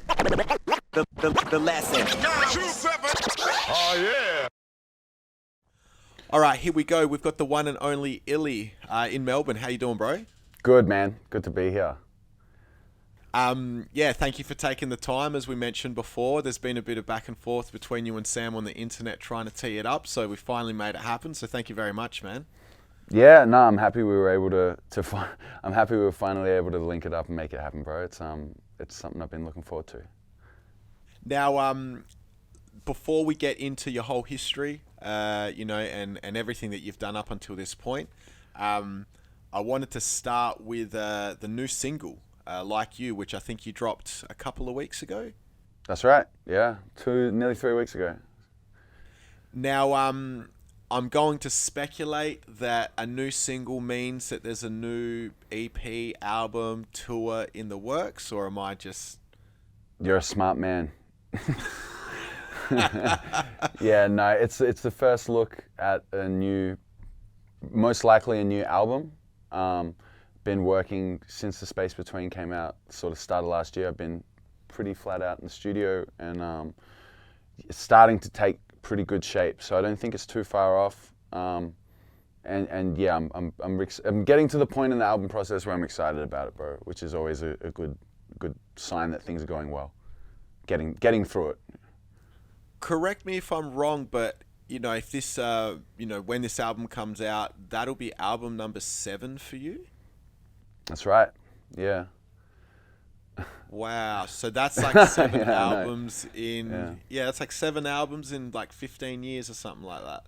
The lesson. Oh, yeah. All right, here we go. We've got the one and only Illy in Melbourne. How you doing, bro? Good, man. Good to be here. Yeah, thank you for taking the time. As we mentioned before, there's been a bit of back and forth between you and Sam on the internet trying to tee it up, so we finally made it happen. So thank you very much, man. Yeah, no, I'm happy we were able I'm happy we were finally able to link it up and make it happen, bro. It's something I've been looking forward to. Now, before we get into your whole history, and everything that you've done up until this point, I wanted to start with the new single, Like You, which I think you dropped a couple of weeks ago. That's right. Yeah, nearly 3 weeks ago. Now, I'm going to speculate that a new single means that there's a new EP, album, tour in the works, or am I just... You're a smart man. Yeah, no, it's the first look at most likely a new album. Been working since The Space Between came out, sort of started last year. I've been pretty flat out in the studio and it's starting to take pretty good shape. So I don't think it's too far off. And yeah, I'm getting to the point in the album process where I'm excited about it, bro, which is always a good sign that things are going well. Getting through it. Correct me if I'm wrong, but if this, when this album comes out, that'll be album number 7 for you. That's right. Yeah. Wow. So that's like 7 Yeah, albums in. Yeah, that's like 7 albums in like 15 years or something like that.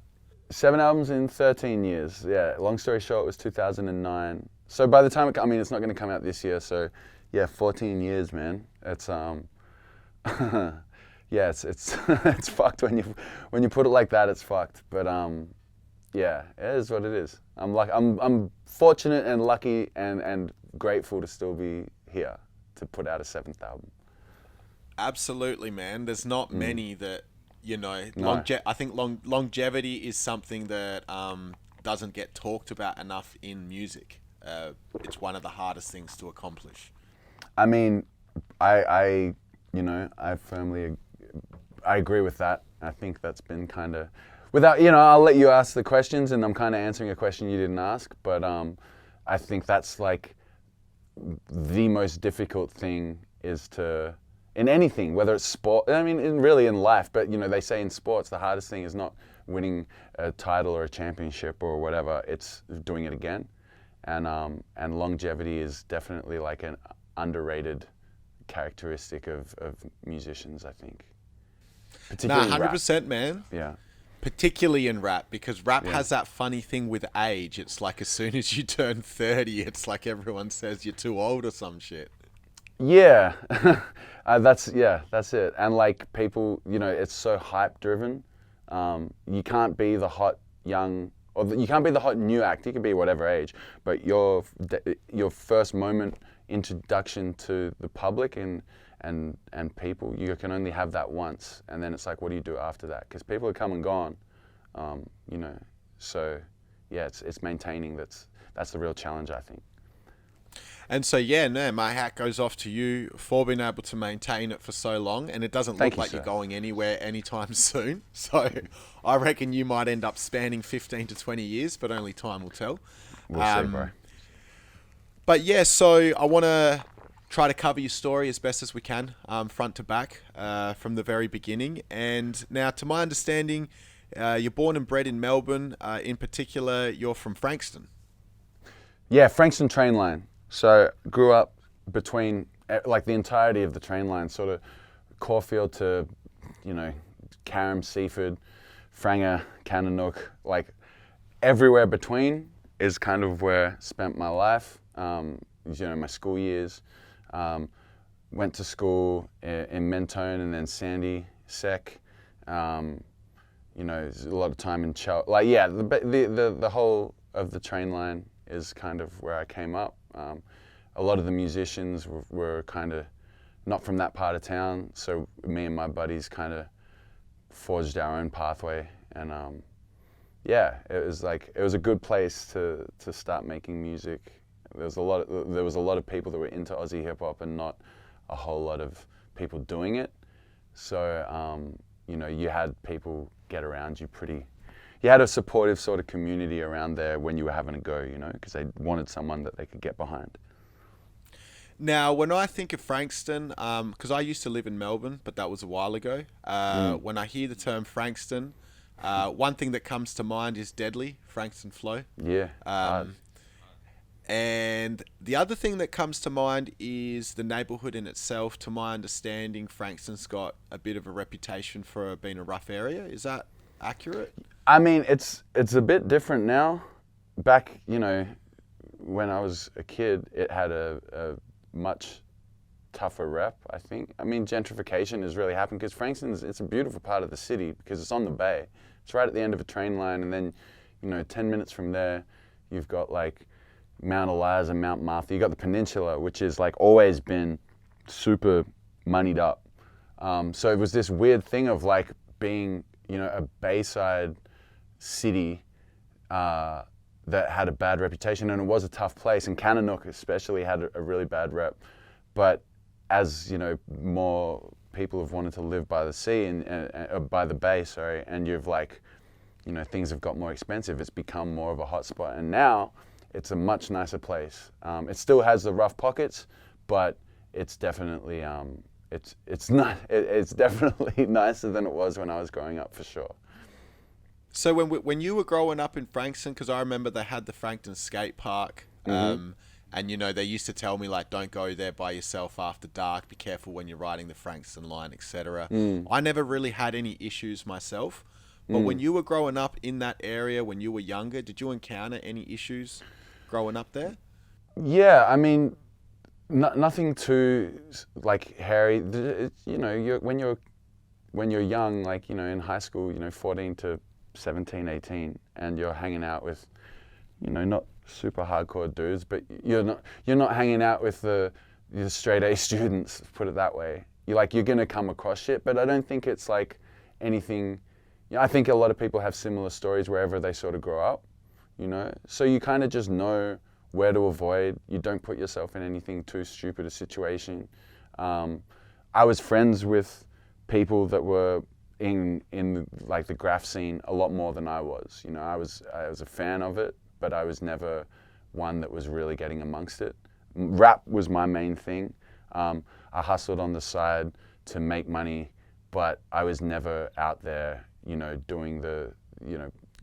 7 albums in 13 years. Yeah. Long story short, it was 2009. So by the time it's not going to come out this year. So yeah, 14 years, man. It's yeah, it's it's fucked when you put it like that. It's fucked. But yeah, it is what it is. I'm fortunate and lucky and grateful to still be here to put out a 7th album. Absolutely, man. There's not many that No. I think longevity is something that doesn't get talked about enough in music. It's one of the hardest things to accomplish. I mean, I agree with that. I think that's been kind of, I'll let you ask the questions and I'm kind of answering a question you didn't ask, but I think that's like the most difficult thing is to, in anything, whether it's sport, really in life, but they say in sports, the hardest thing is not winning a title or a championship or whatever, it's doing it again. And longevity is definitely like an underrated characteristic of musicians, I think. Particularly 100%, rap. Man. Yeah. Particularly in rap, because rap has that funny thing with age. It's like as soon as you turn 30, it's like everyone says you're too old or some shit. Yeah. That's it. And like people, it's so hype driven. You can't be the hot young, or you can't be the hot new act. You can be whatever age, but your first moment introduction to the public and people, you can only have that once, and then it's like, what do you do after that? Because people are come and gone, so yeah, it's maintaining. That's the real challenge, I think. And so yeah, no, my hat goes off to you for being able to maintain it for so long, and it doesn't look like you're going anywhere anytime soon. So I reckon you might end up spanning 15 to 20 years, but only time will tell. We'll see, bro. But yeah, so I want to try to cover your story as best as we can, front to back, from the very beginning. And now, to my understanding, you're born and bred in Melbourne. In particular, you're from Frankston. Yeah, Frankston train line. So grew up between like the entirety of the train line, sort of Caulfield to, Carrum, Seaford, Franga, Cananook, like everywhere between is kind of where I spent my life. My school years. Went to school in Mentone and then Sandy Sec. There's a lot of time in the whole of the train line is kind of where I came up. A lot of the musicians were kind of not from that part of town, so me and my buddies kind of forged our own pathway, and it was a good place to start making music. There was a lot of people that were into Aussie hip hop and not a whole lot of people doing it. So, you know, you had people get around you you had a supportive sort of community around there when you were having a go, you know, because they wanted someone that they could get behind. Now, when I think of Frankston, because I used to live in Melbourne, but that was a while ago. When I hear the term Frankston, one thing that comes to mind is Deadly, Frankston Flow. Yeah. And the other thing that comes to mind is the neighbourhood in itself. To my understanding, Frankston's got a bit of a reputation for being a rough area. Is that accurate? I mean, it's a bit different now. Back, you know, when I was a kid, it had a much tougher rep, I think. I mean, gentrification has really happened because Frankston's, it's a beautiful part of the city because it's on the bay. It's right at the end of a train line, and then, you know, 10 minutes from there, you've got like Mount Elias and Mount Martha. You got the peninsula, which is like always been super moneyed up. So it was this weird thing of like being, you know, a bayside city that had a bad reputation, and it was a tough place. And Kananook especially had a really bad rep. But as, you know, more people have wanted to live by the sea and by the bay, sorry, and you've like, you know, things have got more expensive. It's become more of a hotspot, and now it's a much nicer place. It still has the rough pockets, but it's definitely it's definitely nicer than it was when I was growing up, for sure. So when you were growing up in Frankston, because I remember they had the Frankton skate park, and you know, they used to tell me like, don't go there by yourself after dark, be careful when you're riding the Frankston line, etc. I never really had any issues myself, but when you were growing up in that area, when you were younger, did you encounter any issues growing up there? Yeah, I mean, nothing too like hairy. You know, when you're young, like, you know, in high school, you know, 14 to 17, 18, and you're hanging out with, you know, not super hardcore dudes, but you're not hanging out with the straight A students, put it that way. You're gonna come across shit, but I don't think it's like anything. You know, I think a lot of people have similar stories wherever they sort of grow up, you know. So you kind of just know where to avoid. You don't put yourself in anything too stupid a situation. I was friends with people that were in like the graph scene a lot more than I was. You know, I was a fan of it, but I was never one that was really getting amongst it. Rap was my main thing. I hustled on the side to make money, but I was never out there, you know, doing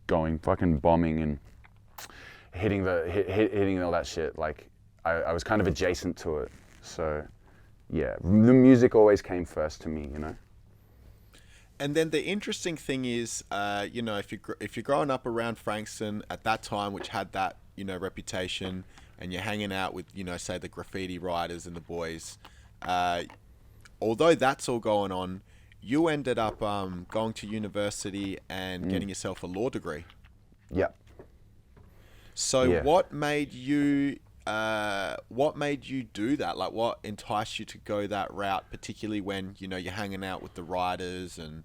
going fucking bombing and hitting all that shit. Like, I was kind of adjacent to it. So yeah, the music always came first to me, you know. And then the interesting thing is, you know, if you're growing up around Frankston at that time, which had that, you know, reputation, and you're hanging out with, you know, say the graffiti writers and the boys, although that's all going on, you ended up going to university and getting yourself a law degree. Yeah. So Yeah. what made you do that? Like, what enticed you to go that route, particularly when, you know, you're hanging out with the writers and,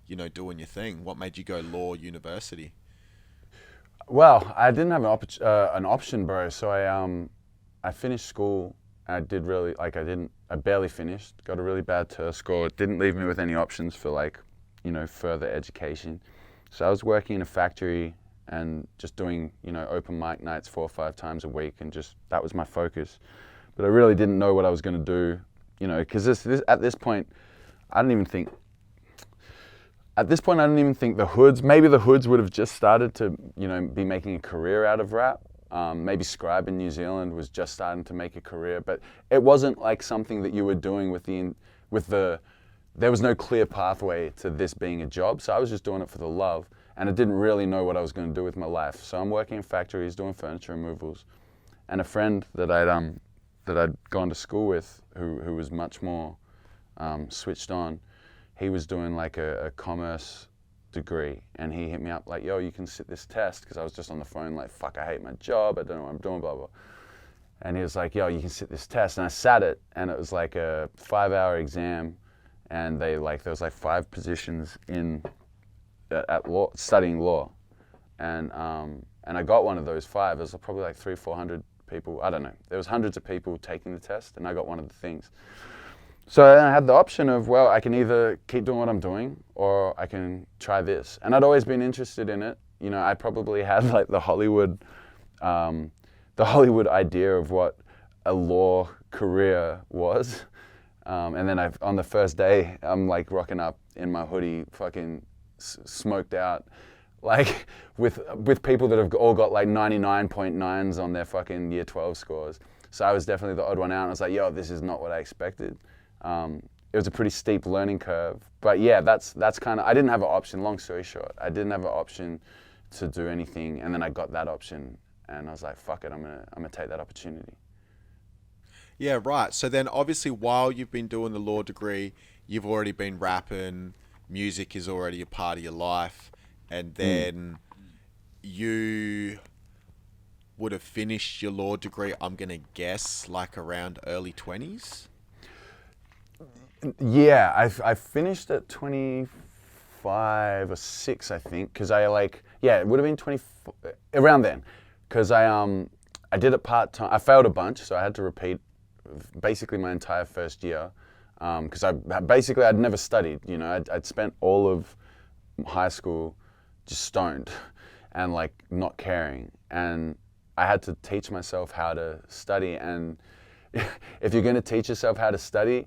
you know, doing your thing? What made you go law university? Well, I didn't have an option, bro. So I finished school. I barely finished. Got a really bad TERS score. It didn't leave me with any options for, like, you know, further education. So I was working in a factory and just doing, you know, open mic nights 4 or 5 times a week, and just, that was my focus. But I really didn't know what I was going to do, you know, because at this point, I didn't even think the hoods, maybe the hoods would have just started to, you know, be making a career out of rap. Maybe Scribe in New Zealand was just starting to make a career, but it wasn't like something that you were doing there was no clear pathway to this being a job. So I was just doing it for the love, and I didn't really know what I was going to do with my life. So I'm working in factories, doing furniture removals, and a friend that I'd gone to school with, who was much more switched on, he was doing like a commerce degree, and he hit me up like, yo, you can sit this test, because I was just on the phone like, fuck, I hate my job, I don't know what I'm doing, blah, blah. And he was like, yo, you can sit this test, and I sat it, and it was like a 5-hour exam, and there was like 5 positions at law, studying law, and I got one of those 5. There was probably like 300-400 people, I don't know, there was hundreds of people taking the test, and I got one of the things. So I had the option of, well, I can either keep doing what I'm doing or I can try this. And I'd always been interested in it. You know, I probably had like the Hollywood idea of what a law career was. And then on the first day, I'm like rocking up in my hoodie, fucking smoked out, like with people that have all got like 99.9s on their fucking year 12 scores. So I was definitely the odd one out. I was like, yo, this is not what I expected. It was a pretty steep learning curve. But yeah, that's kind of, I didn't have an option, long story short. I didn't have an option to do anything. And then I got that option and I was like, fuck it, I'm gonna take that opportunity. Yeah, right. So then obviously while you've been doing the law degree, you've already been rapping, music is already a part of your life, and then you would have finished your law degree, I'm going to guess, like around early 20s? Yeah, I finished at 25 or 6, I think, because I like, yeah, it would have been 24, around then, because I did it part-time. I failed a bunch, so I had to repeat basically my entire first year, because I'd never studied, you know, I'd spent all of high school just stoned and like not caring, and I had to teach myself how to study. And if you're going to teach yourself how to study,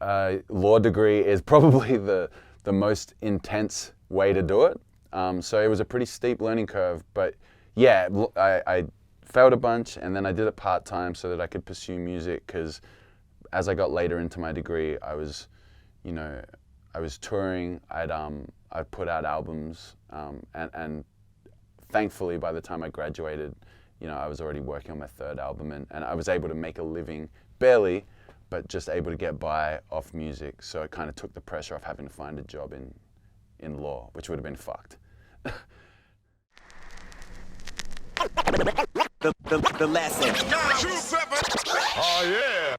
law degree is probably the most intense way to do it. So it was a pretty steep learning curve, but yeah, I failed a bunch, and then I did it part-time so that I could pursue music, because as I got later into my degree, I was touring, I put out albums, and thankfully by the time I graduated, you know, I was already working on my third album, and I was able to make a living, barely, but just able to get by off music. So it kind of took the pressure off having to find a job in law, which would have been fucked. The lesson. 27. Oh yeah.